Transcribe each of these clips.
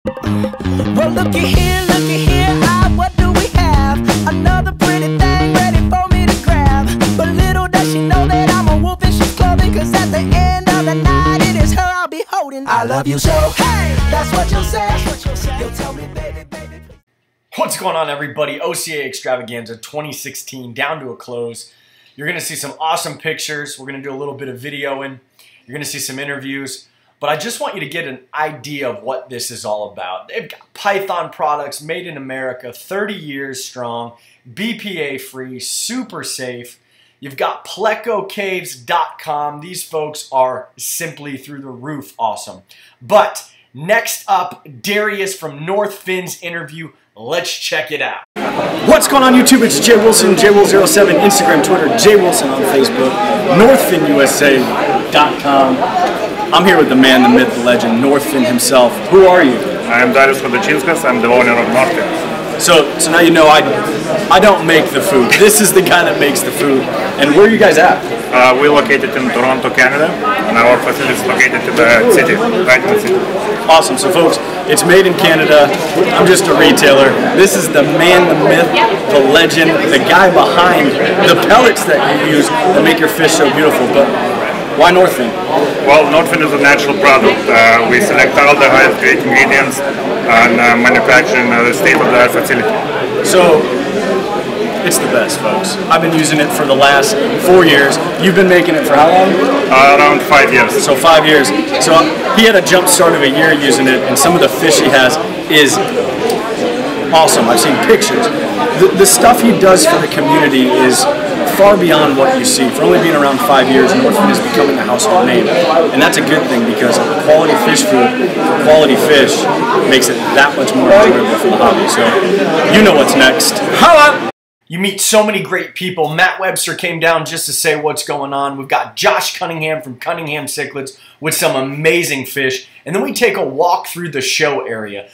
Well, looky here, what do we have? Another pretty thing ready for me to grab. But little does she know that I'm a wolf in sheep's clothing, 'cause at the end of the night it is her I'll be holding. I love you so, hey, that's what you'll say. You'll tell me, baby, baby. What's going on, everybody? OCA Extravaganza 2016 down to a close. You're going to see some awesome pictures. We're going to do a little bit of videoing. You're going to see some interviews. But I just want you to get an idea of what this is all about. They've got Python products made in America, 30 years strong, BPA free, super safe. You've got plecocaves.com. These folks are simply through the roof awesome. But next up, Darius from North Finn's interview. Let's check it out. What's going on YouTube? It's Jay Wilson, JWill07, Instagram, Twitter, Jay Wilson on Facebook, NorthFinnUSA.com. I'm here with the man, the myth, the legend, North Finn himself. Who are you? I am Darius Khodachinskas. I'm the owner of North Finn. So now you know I don't make the food. This is the guy that makes the food. And where are you guys at? We're located in Toronto, Canada, and our facility is located in the city, right in the city. Awesome. So folks, it's made in Canada. I'm just a retailer. This is the man, the myth, the legend, the guy behind the pellets that you use that make your fish so beautiful. But why North Finn? Well, North Finn is a natural product. We select all the highest grade ingredients and manufacture in a state-of-the-art facility. So it's the best, folks. I've been using it for the last 4 years. You've been making it for how long? Around 5 years. So 5 years. So he had a jump start of a year using it, and some of the fish he has is awesome. I've seen pictures. The stuff he does for the community is far beyond what you see. For only being around 5 years, North Finn is becoming a household name. And that's a good thing, because quality fish food, quality fish, makes it that much more enjoyable for the hobby. So you know what's next. Holla! You meet so many great people. Matt Webster came down just to say what's going on. We've got Josh Cunningham from Cunningham Cichlids with some amazing fish. And then we take a walk through the show area.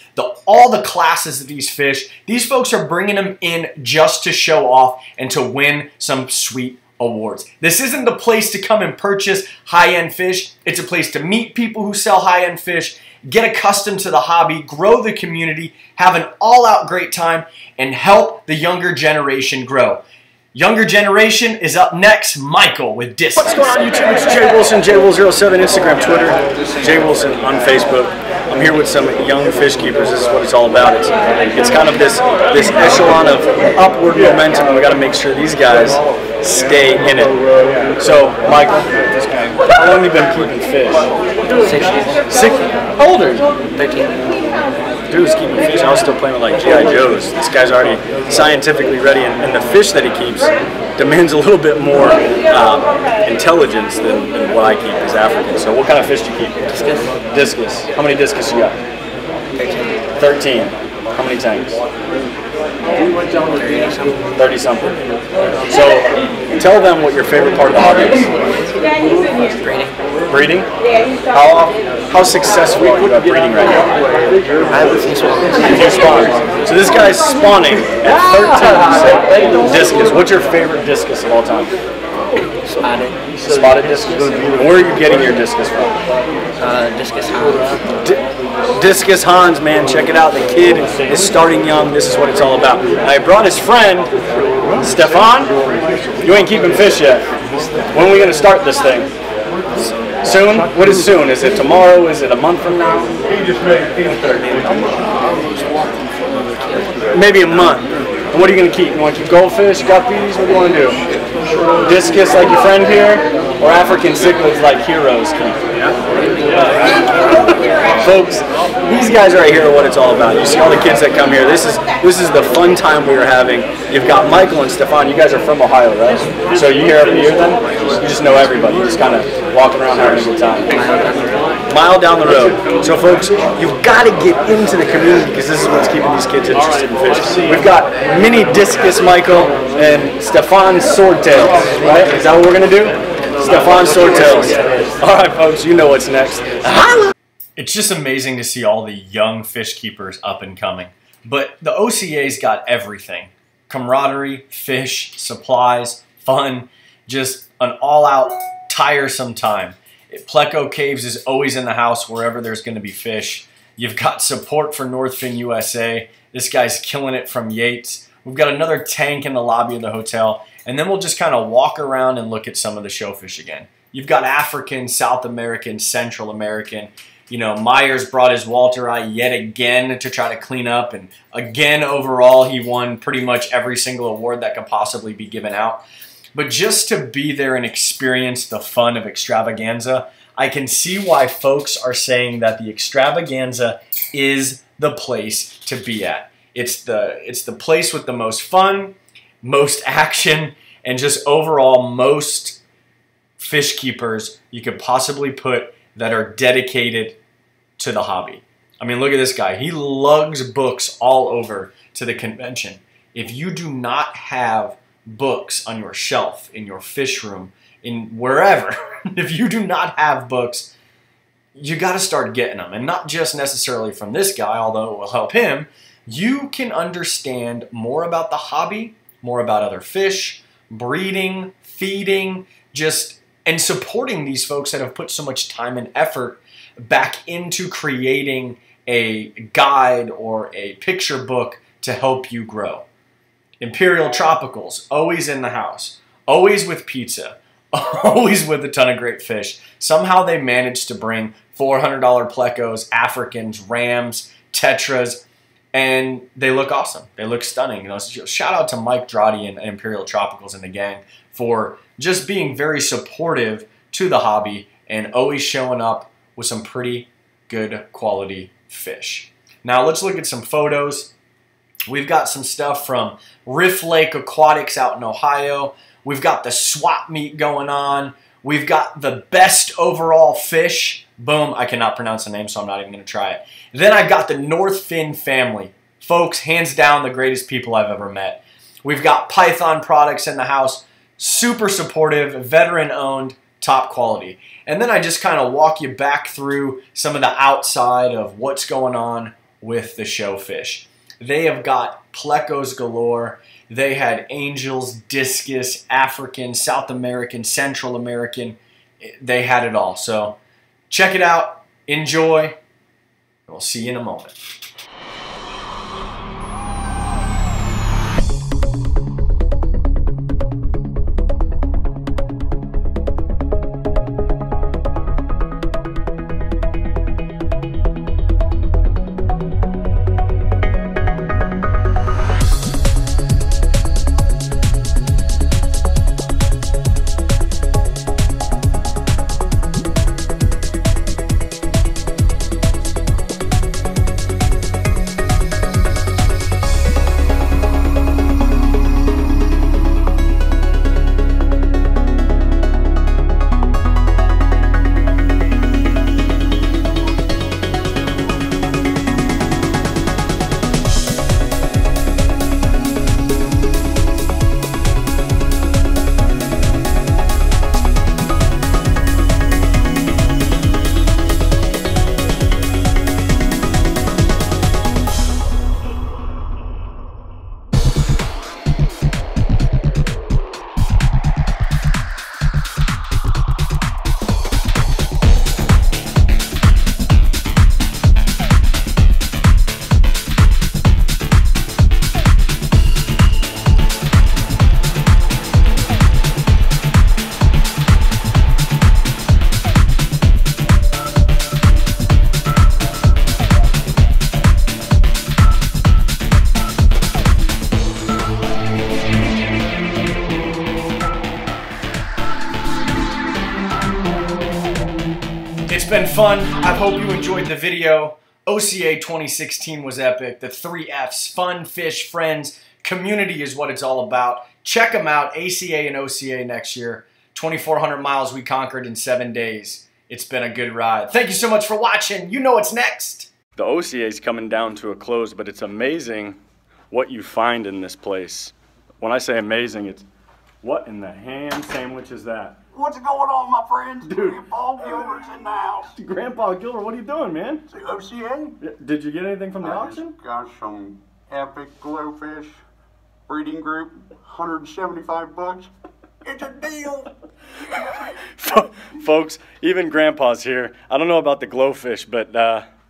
All the classes of these fish, these folks are bringing them in just to show off and to win some sweet awards. This isn't the place to come and purchase high-end fish. It's a place to meet people who sell high-end fish, get accustomed to the hobby, grow the community, have an all-out great time, and help the younger generation grow. Younger generation is up next. Michael with Disc. What's going on YouTube? It's Jay Wilson, JWill07, Instagram, Twitter, Jay Wilson on Facebook. I'm here with some young fish keepers. This is what it's all about. It's kind of this echelon of upward momentum, and we got to make sure these guys stay in it. So, Michael, how long have you been keeping fish? 6 years. How old are you? 13. Dude's keeping fish. I was still playing with like G.I. Joes. This guy's already scientifically ready, and the fish that he keeps demands a little bit more intelligence than what I keep as African. So what kind of fish do you keep? Discus. Discus. How many discus you got? 13. 13. How many tanks? 30 something. So tell them what your favorite part of the hobby is. Breeding. Breeding? How successful are you at breeding right now? I have a few spawns. A few spawns. So this guy's spawning at 13 discus. What's your favorite discus of all time? Spotted. Spotted discus? Where are you getting your discus from? Discus Hans. Discus Hans, man, check it out. The kid is starting young. This is what it's all about. I brought his friend, Stefan. You ain't keeping fish yet. When are we going to start this thing? Soon? What is soon? Is it tomorrow? Is it a month from now? Maybe a month. And what are you going to keep? You want to keep goldfish, guppies? What do you want to do? Discus like your friend here? Or African cichlids like heroes keep? Folks, these guys right here are what it's all about. You see all the kids that come here. This is the fun time we are having. You've got Michael and Stefan. You guys are from Ohio, right? So you here every year then? You just know everybody. You just kind of walking around having a good time. Mile down the road. So folks, you've got to get into the community, because this is what's keeping these kids interested in fish. We've got mini discus Michael and Stefan swordtails, right? Is that what we're going to do? Stefan swordtails. All right, folks, you know what's next. It's just amazing to see all the young fish keepers up and coming. But the OCA's got everything. Camaraderie, fish, supplies, fun, just an all-out tiresome time. Pleco Caves is always in the house wherever there's going to be fish. You've got support for Northfin USA. This guy's killing it from Yates. We've got another tank in the lobby of the hotel. And then we'll just kind of walk around and look at some of the showfish again. You've got African, South American, Central American. You know, Myers brought his Walter eye yet again to try to clean up. And again, overall, he won pretty much every single award that could possibly be given out. But just to be there and experience the fun of Extravaganza, I can see why folks are saying that the Extravaganza is the place to be at. It's the place with the most fun, most action, and just overall most fish keepers you could possibly put that are dedicated to the hobby. I mean, look at this guy. He lugs books all over to the convention. If you do not have books on your shelf, in your fish room, in wherever, if you do not have books, you got to start getting them. And not just necessarily from this guy, although it will help him. You can understand more about the hobby, more about other fish, breeding, feeding, and supporting these folks that have put so much time and effort back into creating a guide or a picture book to help you grow. Imperial Tropicals, always in the house, always with pizza, always with a ton of great fish. Somehow they managed to bring $400 plecos, Africans, rams, tetras, and they look awesome. They look stunning. You know, shout out to Mike Droddy and Imperial Tropicals and the gang for just being very supportive to the hobby and always showing up with some pretty good quality fish. Now let's look at some photos. We've got some stuff from Riff Lake Aquatics out in Ohio. We've got the swap meet going on. We've got the best overall fish. Boom, I cannot pronounce the name, so I'm not even going to try it. Then I got the Northfin family. Folks, hands down the greatest people I've ever met. We've got Python products in the house. Super supportive, veteran-owned, top quality. And then I just kind of walk you back through some of the outside of what's going on with the showfish. They have got plecos galore. They had angels, discus, African, South American, Central American. They had it all. So check it out. Enjoy. We'll see you in a moment. It's been fun. I hope you enjoyed the video. OCA 2016 was epic. The 3 Fs, fun, fish, friends, community is what it's all about. Check them out, ACA and OCA next year. 2,400 miles we conquered in 7 days. It's been a good ride. Thank you so much for watching. You know what's next. The OCA is coming down to a close, but it's amazing what you find in this place. When I say amazing, it's what in the ham sandwich is that? What's going on, my friends? Dude. Grandpa Gilbert's in the house. Grandpa Gilbert, what are you doing, man? See OCA? Did you get anything from the I auction? just got some epic glowfish breeding group, 175 bucks. It's a deal. Folks, even Grandpa's here. I don't know about the glowfish, but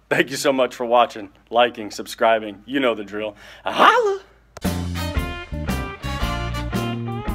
Thank you so much for watching, liking, subscribing. You know the drill. Holla!